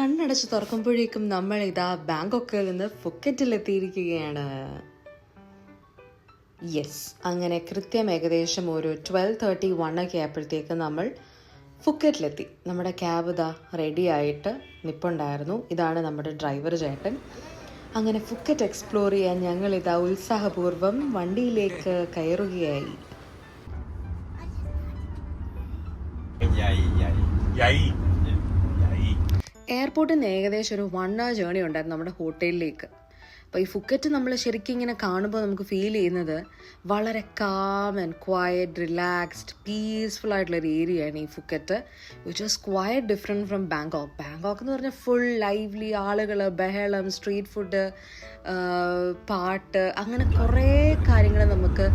കണ്ണടച്ച് തുറക്കുമ്പോഴേക്കും നമ്മൾ ഇതാ ബാങ്കോക്കിൽ നിന്ന് ഫുക്കറ്റിലെത്തിയിരിക്കുകയാണ്. യെസ്, അങ്ങനെ കൃത്യം ഏകദേശം ഒരു 12:31 ഒക്കെ ആയപ്പോഴത്തേക്ക് നമ്മൾ ഫുക്കറ്റിലെത്തി. നമ്മുടെ ക്യാബ് ഇതാ റെഡി ആയിട്ട് നിൽപ്പുണ്ടായിരുന്നു. ഇതാണ് നമ്മുടെ ഡ്രൈവർ ചേട്ടൻ. അങ്ങനെ ഫുക്കറ്റ് എക്സ്പ്ലോർ ചെയ്യാൻ ഞങ്ങളിതാ ഉത്സാഹപൂർവ്വം വണ്ടിയിലേക്ക് കയറുകയായി. എയർപോർട്ടിൽ നിന്ന് ഏകദേശം ഒരു 1 hour ജേർണി ഉണ്ടായിരുന്നു നമ്മുടെ ഹോട്ടലിലേക്ക്. അപ്പോൾ ഈ ഫുക്കറ്റ് നമ്മൾ ശരിക്കും ഇങ്ങനെ കാണുമ്പോൾ നമുക്ക് ഫീൽ ചെയ്യുന്നത് വളരെ calm and quiet, relaxed, peaceful ആയിട്ടുള്ളൊരു ഏരിയയാണ് ഈ Phuket, which is quiet different from Bangkok. Bangkok എന്ന് പറഞ്ഞാൽ ഫുൾ ലൈവ്ലി, ആളുകൾ, ബഹളം, സ്ട്രീറ്റ് ഫുഡ്, പാട്ട്, അങ്ങനെ കുറേ കാര്യങ്ങൾ നമുക്ക്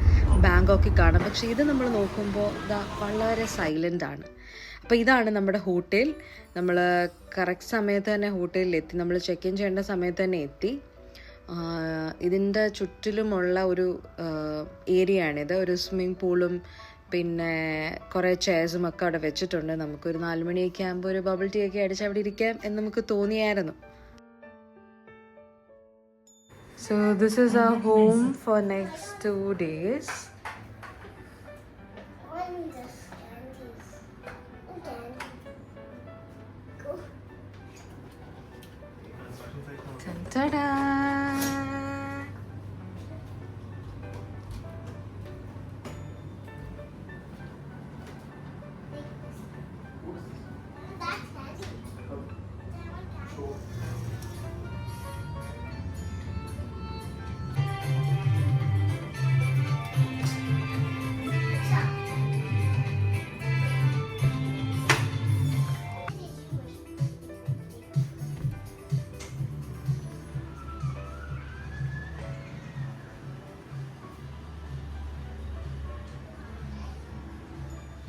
ബാങ്കോക്കിൽ കാണാം. പക്ഷേ ഇത് നമ്മൾ നോക്കുമ്പോൾ ഇതാ വളരെ സൈലൻ്റ് ആണ്. അപ്പോൾ ഇതാണ് നമ്മുടെ ഹോട്ടൽ. നമ്മൾ കറക്റ്റ് സമയത്ത് തന്നെ ഹോട്ടലിലെത്തി. നമ്മൾ ചെക്ക് ഇൻ ചെയ്യേണ്ട സമയത്ത് തന്നെ എത്തി. ഇതിൻ്റെ ചുറ്റിലുമുള്ള ഒരു ഏരിയ ആണിത്. ഒരു സ്വിമ്മിങ് പൂളും പിന്നെ കുറേ ചെയർസും ഒക്കെ അവിടെ വെച്ചിട്ടുണ്ട്. നമുക്കൊരു 4 മണിയൊക്കെ ആകുമ്പോൾ ഒരു ബബിൾ ടീ ഒക്കെ അടിച്ച് അവിടെ ഇരിക്കാം എന്ന് നമുക്ക് തോന്നിയായിരുന്നു. So this is our home for next 2 days. Ta-da!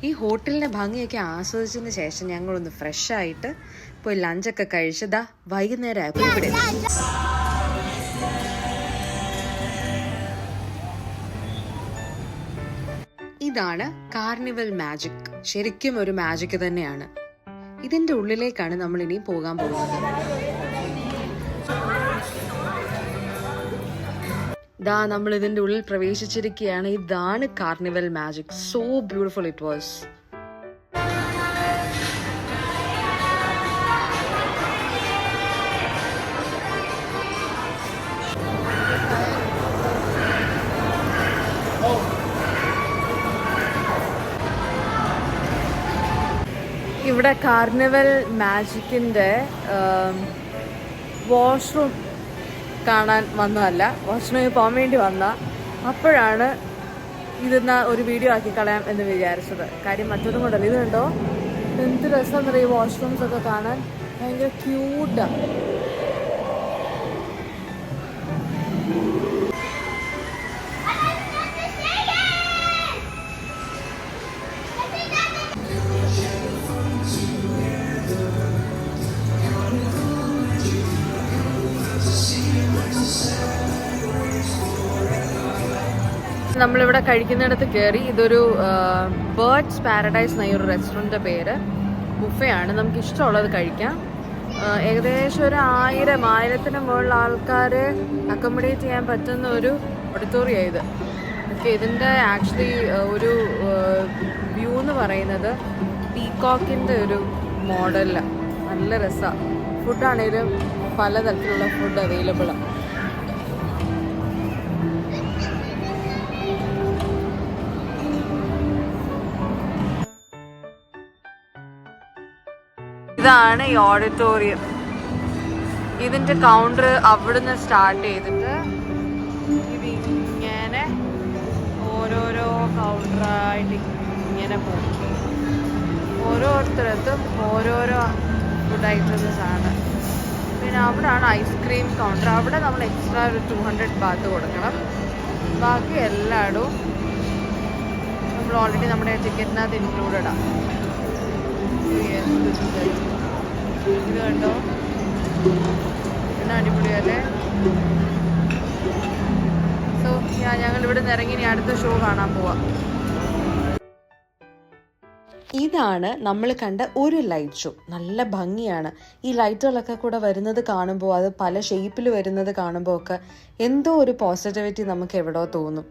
ഈ ഹോട്ടലിൻ്റെ ഭംഗിയൊക്കെ ആസ്വദിച്ചതിന് ശേഷം ഞങ്ങളൊന്ന് ഫ്രഷായിട്ട് പോയി ലഞ്ചൊക്കെ കഴിച്ചതാ വൈകുന്നേരം ആയപ്പോൾ ഇവിടെ. ഇതാണ് കാർണിവൽ മാജിക്. ശരിക്കും ഒരു മാജിക് തന്നെയാണ്. ഇതിൻ്റെ ഉള്ളിലേക്കാണ് നമ്മൾ ഇനി പോകാൻ പോകുന്നത്. ഇതാ നമ്മൾ ഇതിൻ്റെ ഉള്ളിൽ പ്രവേശിച്ചിരിക്കുകയാണ്. ഇതാണ് carnival magic. So beautiful it was. ഇവിടെ കാർണിവൽ മാജിക്കിൻ്റെ വാഷ്റൂം കാണാൻ വന്നതല്ല, വാഷ്റൂമിൽ പോകാൻ വേണ്ടി വന്ന. അപ്പോഴാണ് ഇതെന്നാ ഒരു വീഡിയോ ആക്കി കളയാം എന്ന് വിചാരിച്ചത്. കാര്യം മറ്റൊന്നും കൊണ്ടല്ല. ഇത് കണ്ടോ, എന്ത് രസം ഈ വാഷ്റൂംസ് ഒക്കെ കാണാൻ. ഭയങ്കര ക്യൂട്ടാണ്. നമ്മളിവിടെ കഴിക്കുന്നിടത്ത് കയറി. ഇതൊരു ബേർഡ്സ് പാരഡൈസ് എന്ന ഒരു റെസ്റ്റോറൻറ്റിൻ്റെ പേര്. ബുഫയാണ്, നമുക്ക് ഇഷ്ടമുള്ളത് കഴിക്കാം. ഏകദേശം ഒരു 1000-1000 മുകളിൽ ആൾക്കാരെ അക്കോമഡേറ്റ് ചെയ്യാൻ പറ്റുന്ന ഒരു ഓഡിറ്റോറിയം ഇത്. ഓക്കെ, ഇതിൻ്റെ ആക്ച്വലി ഒരു വ്യൂ എന്ന് പറയുന്നത് പീകോക്കിൻ്റെ ഒരു മോഡലിലാണ്. നല്ല രസമാണ്. ഫുഡാണേലും പലതരത്തിലുള്ള ഫുഡ് അവൈലബിളാണ്. ഇതാണ് ഈ ഓഡിറ്റോറിയം. ഇതിൻ്റെ കൗണ്ടർ അവിടുന്ന് സ്റ്റാർട്ട് ചെയ്തിട്ട് ഇതിങ്ങനെ ഓരോരോ കൗണ്ടറായിട്ട് ഇങ്ങനെ പോകും. ഓരോരുത്തരത്തും ഓരോരോ ഫുഡ് ഐറ്റംസ് ആണ്. പിന്നെ അവിടെയാണ് ഐസ്ക്രീം കൗണ്ടർ. അവിടെ നമ്മൾ എക്സ്ട്രാ ഒരു 200 baht കൊടുക്കണം. ബാക്കി എല്ലായിടവും നമ്മൾ ഓൾറെഡി നമ്മുടെ ടിക്കറ്റിനകത്ത് ഇൻക്ലൂഡഡാണ്. ഇത് കണ്ടോ, എന്നാ അടിപൊളിയല്ലേ. സോ ഞങ്ങൾ ഇവിടെ നിന്ന് ഇറങ്ങി ഇനി അടുത്ത ഷോ കാണാൻ പോവാം. ഇതാണ് നമ്മൾ കണ്ട ഒരു ലൈറ്റ് ഷോ. നല്ല ഭംഗിയാണ്. ഈ ലൈറ്റുകളൊക്കെ കൂടെ വരുന്നത് കാണുമ്പോൾ, അത് പല ഷേപ്പിൽ വരുന്നത് കാണുമ്പോൾ ഒക്കെ എന്തോ ഒരു പോസിറ്റിവിറ്റി നമുക്ക് എവിടെയോ തോന്നും.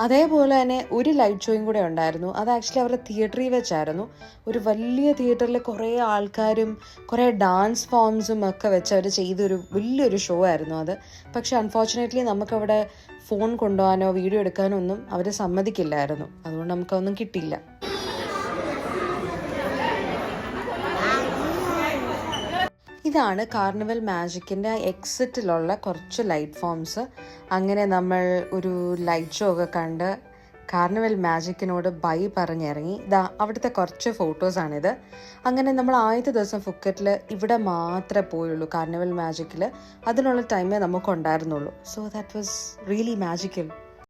അതേപോലെ തന്നെ ഒരു ലൈറ്റ് ഷോയും കൂടെ ഉണ്ടായിരുന്നു. അത് ആക്ച്വലി അവരുടെ തിയേറ്ററിൽ വെച്ചായിരുന്നു. ഒരു വലിയ തിയേറ്ററിൽ കുറേ ആൾക്കാരും കുറേ ഡാൻസ് ഫോംസും ഒക്കെ വെച്ച് അവർ ചെയ്തൊരു വലിയൊരു ഷോ ആയിരുന്നു അത്. പക്ഷെ അൺഫോർച്ചുനേറ്റ്ലി നമുക്കവിടെ ഫോൺ കൊണ്ടുപോകാനോ വീഡിയോ എടുക്കാനോ ഒന്നും അവർ സമ്മതിക്കില്ലായിരുന്നു. അതുകൊണ്ട് നമുക്കൊന്നും കിട്ടിയില്ല. ഇതാണ് കാർണിവൽ മാജിക്കിൻ്റെ എക്സിറ്റിലുള്ള കുറച്ച് ലൈറ്റ് ഫോംസ്. അങ്ങനെ നമ്മൾ ഒരു ലൈറ്റ് ഷോ ഒക്കെ കണ്ട് കാർണിവൽ മാജിക്കിനോട് ബൈ പറഞ്ഞിറങ്ങി. അവിടുത്തെ കുറച്ച് ഫോട്ടോസാണിത്. അങ്ങനെ നമ്മൾ ആദ്യത്തെ ദിവസം ഫുക്കറ്റിൽ ഇവിടെ മാത്രമേ പോയുള്ളൂ കാർണിവൽ മാജിക്കിൽ. അതിനുള്ള ടൈമേ നമുക്കുണ്ടായിരുന്നുള്ളൂ. So that was really magical.